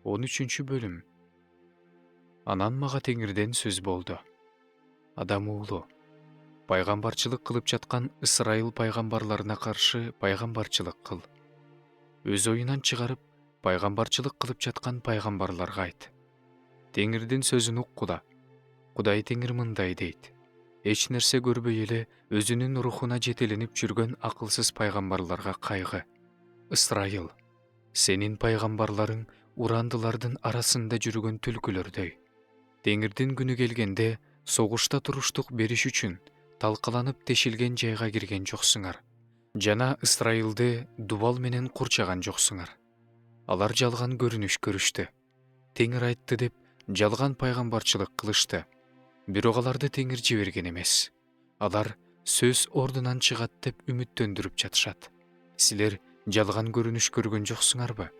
13-бөлүм. Анан мага Теңирден сөз болду. Адам уулу, пайгамбарчылык кылып жаткан Ысрайыл пайгамбарларына каршы пайгамбарчылык кыл. Өз оюнан чыгарып, пайгамбарчылык кылып жаткан пайгамбарларга айт. Теңирдин сөзүн уккула. Кудай Теңир мындай дейт: эч нерсе көрбөй эле өзүнүн рухуна жетеленип жүргөн акылсыз пайгамбарларга кайгы. Ысрайыл, сенин пайгамбарларың урандылардын арасында жүргөн түлкүлөрдөй. Теңирдин күнү келгенде согушта туруштук бериш үчүн талкаланып тешилген жайга кирген жоксуңар. Жана Ысрайылды дубал менен курчаган жоксуңар. Алар жалган көрүнүш көрүштү. Теңир айтты деп жалган пайгамбарчылык кылышты. Бирок аларды Теңир жиберген эмес. Алар сөз ордунан чыгат деп үмүттөндүрүп жатышат. Силер жалган көрүнүш көргөн жоксуңарбы?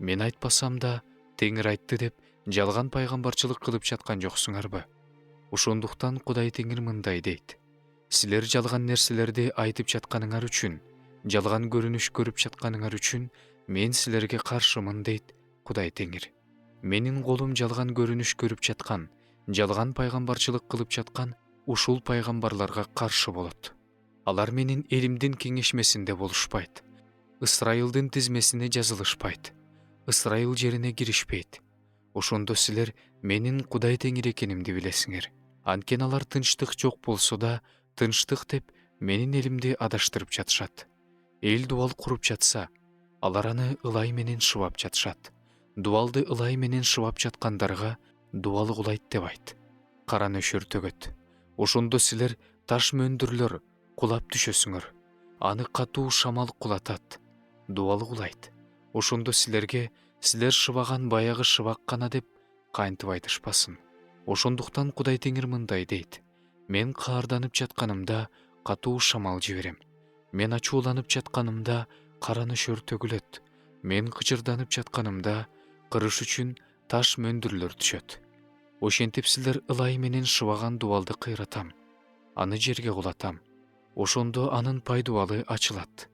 Мен айтпасам да Теңир айтты деп жалган пайгамбарчылык кылып жаткан жоксуңарбы? Ошондуктан Кудай Теңир мындай дейт: силер жалган нерселерди айтып жатканыңар үчүн, жалган көрүнүш көрүп жатканыңар үчүн мен силерге каршымын дейт Кудай Теңир. Менин колум жалган көрүнүш көрүп жаткан, жалган пайгамбарчылык кылып жаткан ушул пайгамбарларга каршы болот. Алар менин элимдин кеңешмесинде болушпайт. Ысрайылдын тизмесине жазылышпайт. Ысрайыл жерине киришпейт. Ошондо силер менин Кудай Теңир экенимди билесиңер. Анткени алар тынчтык жок болсо да, тынчтык деп менин элимди адаштырып жатышат. Эл дубал куруп жатса, алар аны ылай менен шыбап жатышат. Дубалды ылай менен шыбап жаткандарга дубал кулайт деп айт. Кара нөшөр төгөт. Ошондо силер таш мөндүрлөр кулап түшөсүңөр. Аны катуу шамал кулатат. Дубал кулайт. Ошондо силерге силер шыбаган баягы шыбак гана деп кантип айтышпасын. Ошондуктан Кудай Теңир мындай дейт: мен каарданып жатканымда катуу шамал жиберем. Мен ачууланып жатканымда кара нөшөр төгүлөт. Мен кычырданып жатканымда кырыш үчүн таш мөндүрлөр түшөт. Ошентип силер ылай менен шыбаган дубалды кыйратам. Аны жерге кулатам. Ошондо анын пайдубалы ачылат.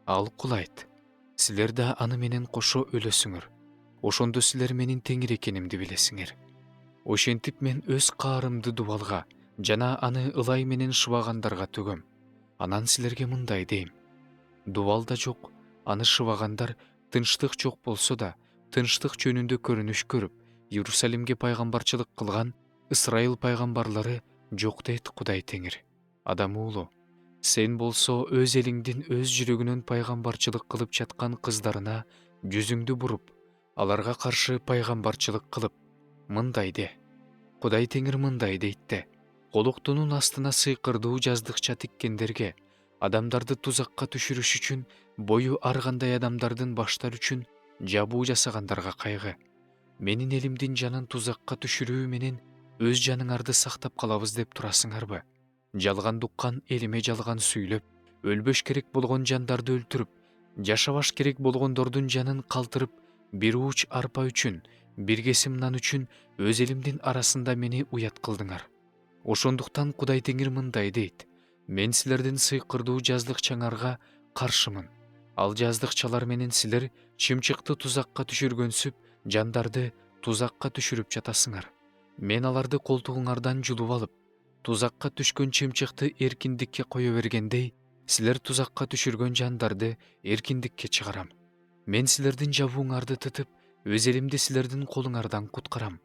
Ал кулайт. Силер да аны менен кошо өлөсүңөр. Ошондо силер менин Теңир экенимди билесиңер. Ошентип мен өз каарымды дубалга жана аны ылай менен шыбагандарга төгөм. Анан силерге мындай дейм: дубал да жок, аны шыбагандар, тынчтык жок болсо да, тынчтык жөнүндө көрүнүш көрүп, Иерусалимге пайгамбарчылык кылган Ысрайыл пайгамбарлары жок дейт Кудай Теңир. Адам уулу, сен болсо өз элиңдин өз жүрөгүнөн пайгамбарчылык кылып жаткан кыздарына жүзүңдү буруп, аларга каршы пайгамбарчылык кылып, мындай де: Кудай Теңир мындай дейт де: колуктунун астына сыйкырдуу жаздыкча тиккендерге, адамдарды тузакка түшүрүш үчүн бою ар кандай адамдардын баштары үчүн жабуу жасагандарга кайгы. Менин элимдин жанын тузакка түшүрүү менен өз жаныңарды сактап калабыз деп турасыңарбы? Жалган уккан элиме жалган сүйлөп, өлбөш керек болгон жандарды өлтүрүп, жашабаш керек болгондордун жанын калтырып, бир ууч арпа үчүн, бир кесим нан үчүн өз элимдин арасында мени уят кылдыңар. Ошондуктан Кудай Теңир мындай дейт: мен силердин сыйкырдуу жаздыкчаңарга каршымын. Ал жаздыкчалар менен силер чымчыкты тузакка түшүргөнсүп, жандарды тузакка түшүрүп жатасыңар. Мен аларды колтугуңардан жулуп алып, тузакка түшкөн чымчыкты эркиндикке кое бергендей, силер тузакка түшүргөн жандарды эркиндикке чыгарам. Мен силердин жабууңарды тытып, өз элимди силердин колуңардан куткарам.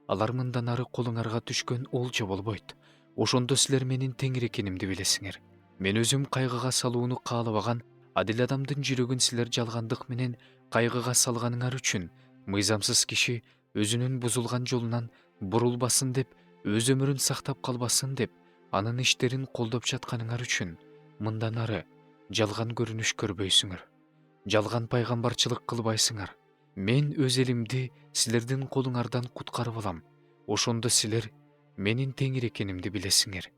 Алар мындан ары колуңарга түшкөн олжо болбойт. Ошондо силер менин Теңир экенимди билесиңер. Мен өзүм кайгыга салууну каалабаган адил адамдын жүрөгүн силер жалгандык менен кайгыга салганыңар үчүн, мыйзамсыз киши өзүнүн бузулган жолунан бурулбасын деп, өз өмүрүн сактап калбасын деп, анын иштерин колдоп жатканыңар үчүн мындан ары жалган көрүнүш көрбөйсүңөр. Жалган пайгамбарчылык кылбайсыңар. Мен өз элимди силердин колуңардан куткарып алам. Ошондо силер менин Теңир экенимди билесиңер.